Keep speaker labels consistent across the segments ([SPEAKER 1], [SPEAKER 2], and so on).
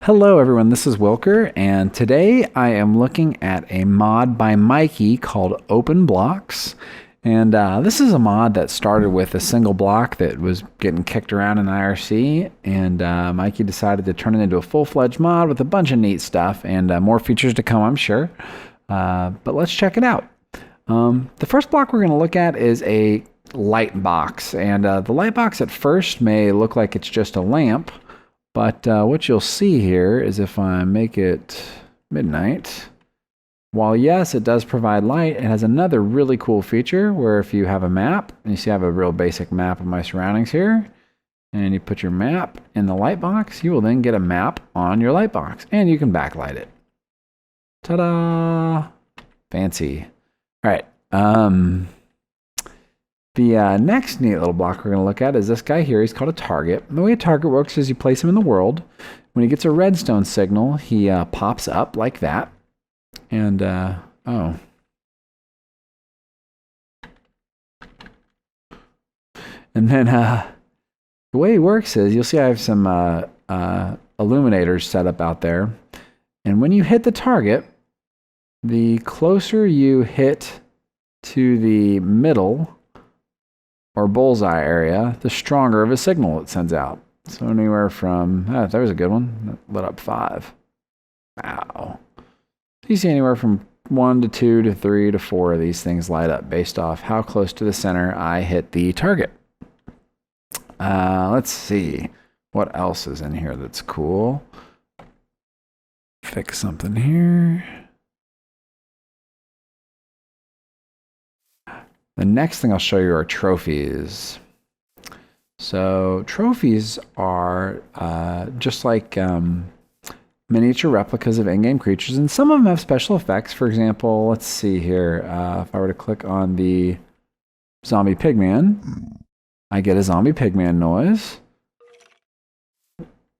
[SPEAKER 1] Hello everyone, this is Wylker, and today I am looking at a mod by Mikey called Open Blocks. And this is a mod that started with a single block that was getting kicked around in IRC, and Mikey decided to turn it into a full-fledged mod with a bunch of neat stuff, and more features to come, I'm sure. But let's check it out. The first block we're going to look at is a light box, and the light box at first may look like it's just a lamp, but what you'll see here is if I make it midnight, while yes, it does provide light, it has another really cool feature where if you have a map, and you see I have a real basic map of my surroundings here, and you put your map in the light box, you will then get a map on your light box, and you can backlight it. Ta-da! Fancy. All right. The next neat little block we're going to look at is this guy here. He's called a target. And the way a target works is you place him in the world. When he gets a redstone signal, he pops up like that. And, oh. And then the way he works is, you'll see I have some illuminators set up out there. And when you hit the target, the closer you hit to the middle or bullseye area, the stronger of a signal it sends out. So anywhere from, that was a good one, that lit up 5. Wow. You see anywhere from 1 to 2 to 3 to 4 of these things light up based off how close to the center I hit the target. Let's see what else is in here that's cool. Fix something here. The next thing I'll show you are trophies. So trophies are just like miniature replicas of in-game creatures, and some of them have special effects. For example, let's see here. If I were to click on the zombie pigman, I get a zombie pigman noise.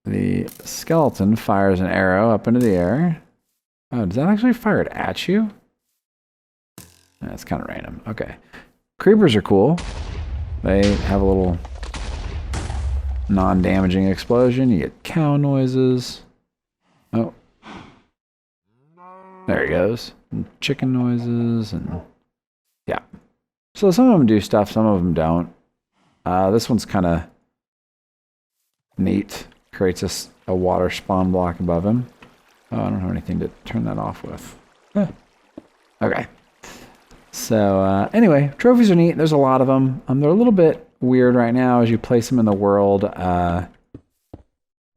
[SPEAKER 1] The skeleton fires an arrow up into the air. Oh, does that actually fire it at you? That's kind of random. Okay. Creepers are cool. They have a little non-damaging explosion. You get cow noises. Oh. There he goes. And chicken noises and yeah. So some of them do stuff, some of them don't. This one's kind of neat. Creates a water spawn block above him. Oh, I don't have anything to turn that off with. Okay. So anyway, trophies are neat. There's a lot of them. They're a little bit weird right now as you place them in the world.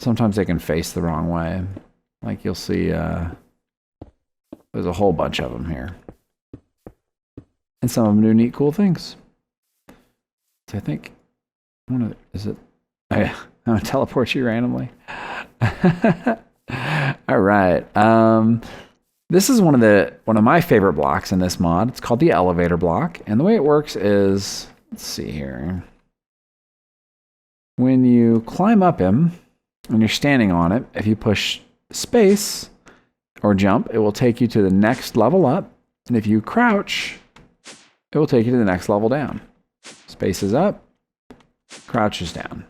[SPEAKER 1] Sometimes they can face the wrong way. Like you'll see, there's a whole bunch of them here. And some of them do neat, cool things. So I think, is it? Oh yeah, I'm going to teleport you randomly. All right. This is one of my favorite blocks in this mod. It's called the elevator block. And the way it works is, let's see here. When you climb up him, and you're standing on it, if you push space or jump, it will take you to the next level up. And if you crouch, it will take you to the next level down. Space is up, crouch is down.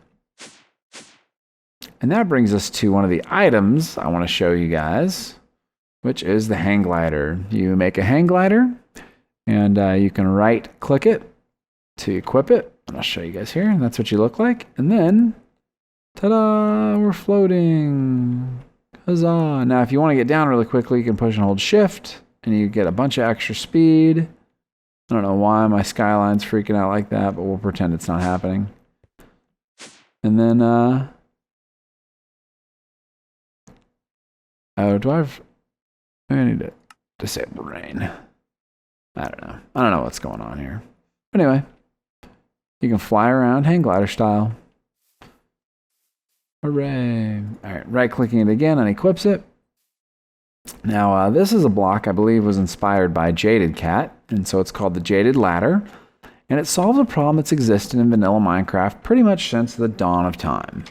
[SPEAKER 1] And that brings us to one of the items I want to show you guys, which is the hang glider. You make a hang glider, and you can right-click it to equip it. And I'll show you guys here. That's what you look like. And then, ta-da, we're floating. Huzzah. Now, if you want to get down really quickly, you can push and hold shift, and you get a bunch of extra speed. I don't know why my skyline's freaking out like that, but we'll pretend it's not happening. And then, oh, I need to disable rain. I don't know. I don't know what's going on here. But anyway, you can fly around hang glider style. Hooray. All right, right-clicking it again unequips it. Now, this is a block I believe was inspired by Jaded Cat, and so it's called the Jaded Ladder. And it solves a problem that's existed in vanilla Minecraft pretty much since the dawn of time.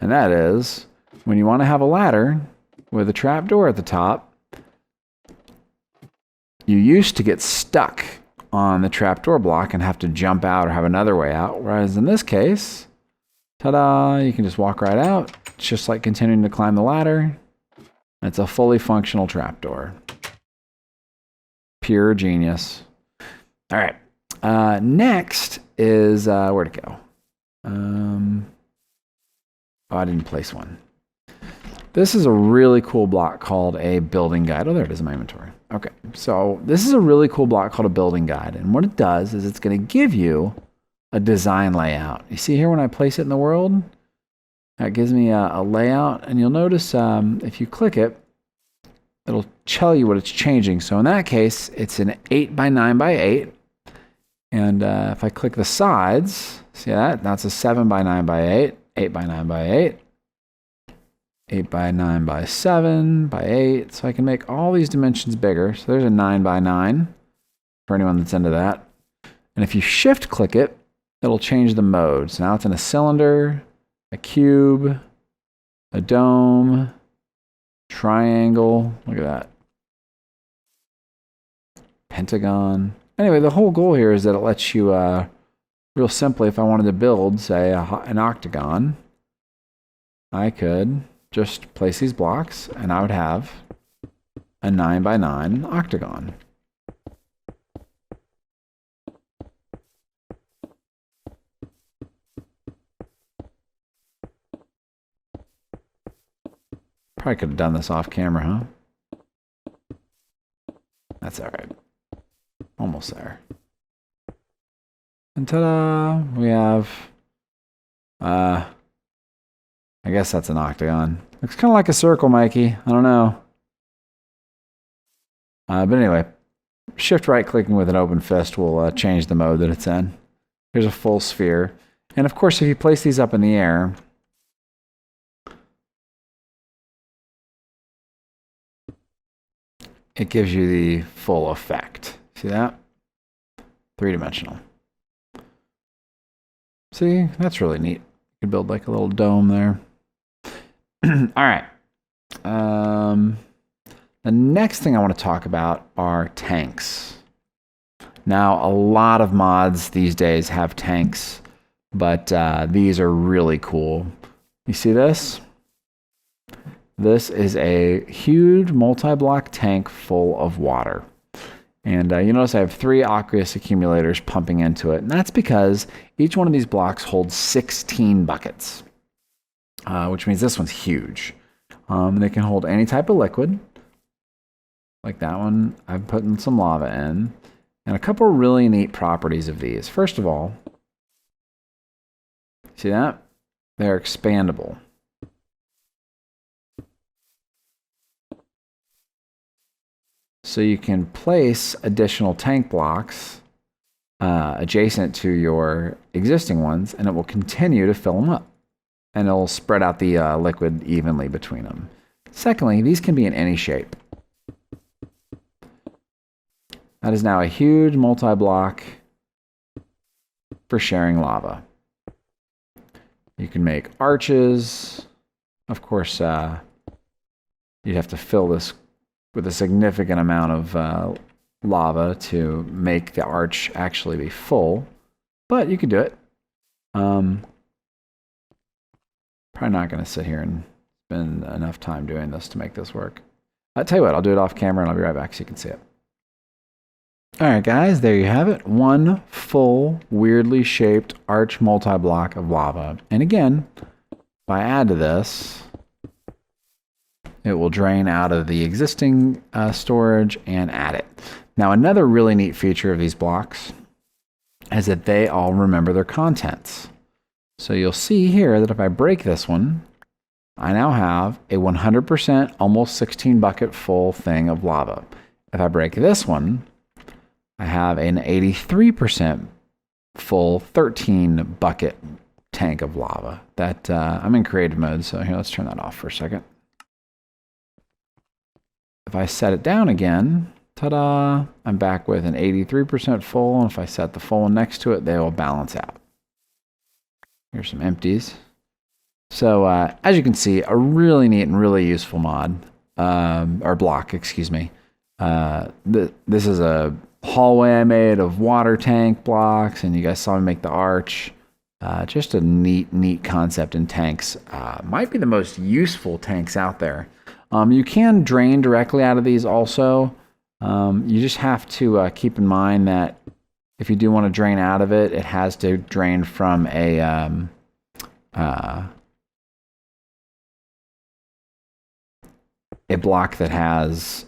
[SPEAKER 1] And that is, when you want to have a ladder with a trapdoor at the top, you used to get stuck on the trapdoor block and have to jump out or have another way out. Whereas in this case, ta-da, you can just walk right out, It's just like continuing to climb the ladder. It's a fully functional trapdoor. Pure genius. All right. Next is, where'd it go? Oh, I didn't place one. This is a really cool block called a building guide. Oh, there it is in my inventory. Okay, so this is a really cool block called a building guide. And what it does is it's going to give you a design layout. You see here when I place it in the world, that gives me a layout. And you'll notice if you click it, it'll tell you what it's changing. So in that case, it's an 8 by 9 by 8. And if I click the sides, see that? That's a 7 by 9 by 8, 8 by 9 by 8. 8 by 9 by 7 by 8. So I can make all these dimensions bigger. So there's a 9 by 9 for anyone that's into that. And if you shift click it, it'll change the mode. So now it's in a cylinder, a cube, a dome, triangle. Look at that. Pentagon. Anyway, the whole goal here is that it lets you, real simply, if I wanted to build, say, an octagon, I could just place these blocks, and I would have a 9 by 9 octagon. Probably could have done this off camera, huh? That's all right. Almost there. And ta-da! We have, I guess that's an octagon. Looks kind of like a circle, Mikey. I don't know. But anyway, shift right clicking with an open fist will change the mode that it's in. Here's a full sphere. And of course, if you place these up in the air, it gives you the full effect. See that? Three-dimensional. See, that's really neat. You can build like a little dome there. All right. The next thing I want to talk about are tanks. Now, a lot of mods these days have tanks, but these are really cool. You see this? This is a huge multi-block tank full of water. And you notice I have 3 aqueous accumulators pumping into it. And that's because each one of these blocks holds 16 buckets, which means this one's huge. They can hold any type of liquid. Like that one, I've put in some lava in. And a couple really neat properties of these. First of all, see that? They're expandable. So you can place additional tank blocks adjacent to your existing ones, and it will continue to fill them up. And it'll spread out the liquid evenly between them. Secondly, these can be in any shape. That is now a huge multi-block for sharing lava. You can make arches. Of course, you'd have to fill this with a significant amount of lava to make the arch actually be full, but you could do it. Probably not going to sit here and spend enough time doing this to make this work. I'll tell you what, I'll do it off camera and I'll be right back so you can see it. All right, guys, there you have it. One full, weirdly shaped arch multi-block of lava. And again, if I add to this, it will drain out of the existing storage and add it. Now, another really neat feature of these blocks is that they all remember their contents. So you'll see here that if I break this one, I now have a 100% almost 16 bucket full thing of lava. If I break this one, I have an 83% full 13 bucket tank of lava. That I'm in creative mode, so here, let's turn that off for a second. If I set it down again, ta-da, I'm back with an 83% full, and if I set the full one next to it, they will balance out. Here's some empties. So as you can see, a really neat and really useful mod, or block, excuse me. This is a hallway I made of water tank blocks, and you guys saw me make the arch. Just a neat concept in tanks. Might be the most useful tanks out there. You can drain directly out of these also. You just have to keep in mind that if you do want to drain out of it, it has to drain from a block that has,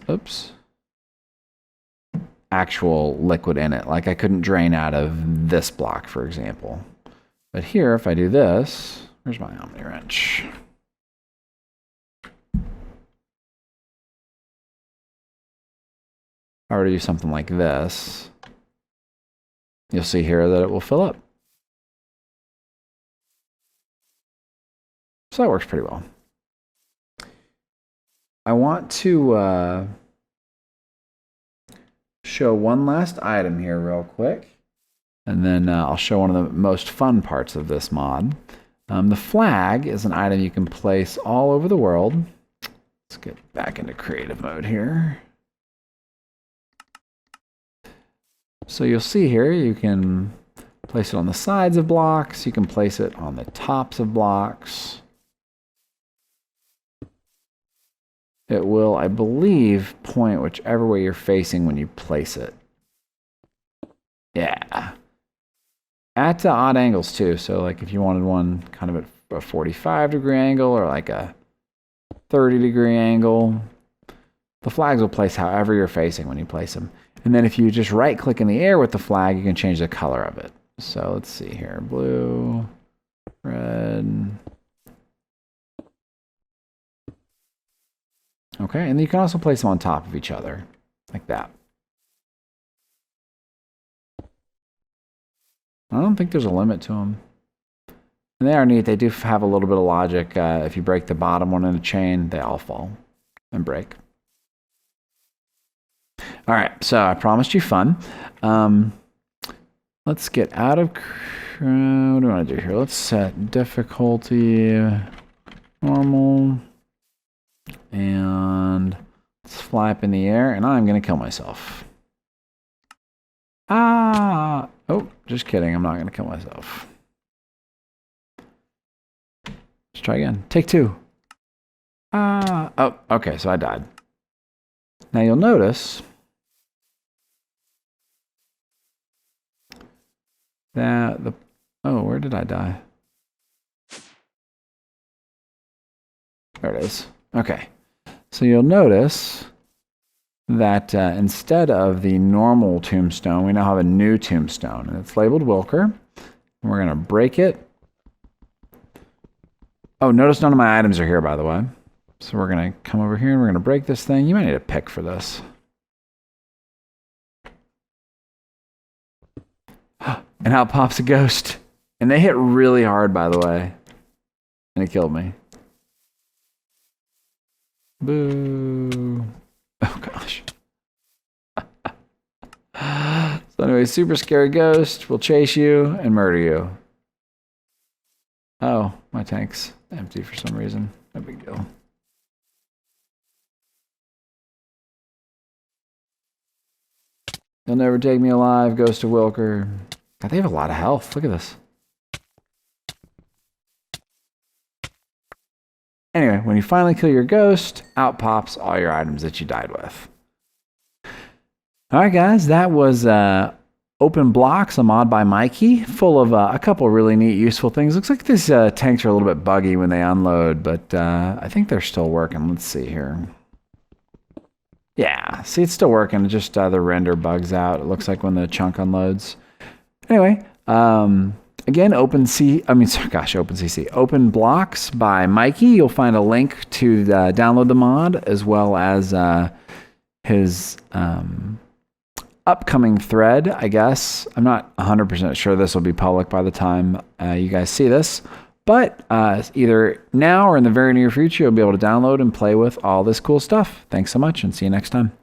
[SPEAKER 1] actual liquid in it. Like I couldn't drain out of this block, for example. But here, if I do this, where's my Omni wrench? If I were to do something like this, you'll see here that it will fill up. So that works pretty well. I want to show one last item here real quick. And then I'll show one of the most fun parts of this mod. The flag is an item you can place all over the world. Let's get back into creative mode here. So you'll see here, you can place it on the sides of blocks. You can place it on the tops of blocks. It will, I believe, point whichever way you're facing when you place it. Yeah. At odd angles too. So like if you wanted one kind of at a 45-degree angle or like a 30-degree angle, the flags will place however you're facing when you place them. And then if you just right click in the air with the flag, you can change the color of it. So let's see here. Blue, red. Okay, and you can also place them on top of each other like that. I don't think there's a limit to them. And they are neat. They do have a little bit of logic. If you break the bottom one in a chain, they all fall and break. All right, so I promised you fun. Let's get out of... What do I want to do here? Let's set difficulty normal. And let's fly up in the air, and I'm going to kill myself. Ah! Oh, just kidding. I'm not going to kill myself. Let's try again. Take two. Ah! Oh, okay, so I died. Now you'll notice that the... Oh, where did I die? There it is. Okay. So you'll notice that instead of the normal tombstone, we now have a new tombstone. And it's labeled Wylker. And we're going to break it. Oh, notice none of my items are here, by the way. So we're going to come over here and we're going to break this thing. You might need a pick for this. And out pops a ghost. And they hit really hard, by the way. And it killed me. Boo. Oh, gosh. So anyway, super scary ghost will chase you and murder you. Oh, my tank's empty for some reason. No big deal. You'll never take me alive, Ghost of Wylker. God, they have a lot of health. Look at this. Anyway, when you finally kill your ghost, out pops all your items that you died with. All right, guys, that was Open Blocks, a mod by Mikey, full of a couple really neat, useful things. Looks like these tanks are a little bit buggy when they unload, but I think they're still working. Let's see here. Yeah, see, it's still working. Just the render bugs out, it looks like, when the chunk unloads. Anyway, again, OpenCC, Open Blocks by Mikey. You'll find a link to download the mod, as well as his upcoming thread, I guess. I'm not 100% sure this will be public by the time you guys see this, but either now or in the very near future, you'll be able to download and play with all this cool stuff. Thanks so much, and see you next time.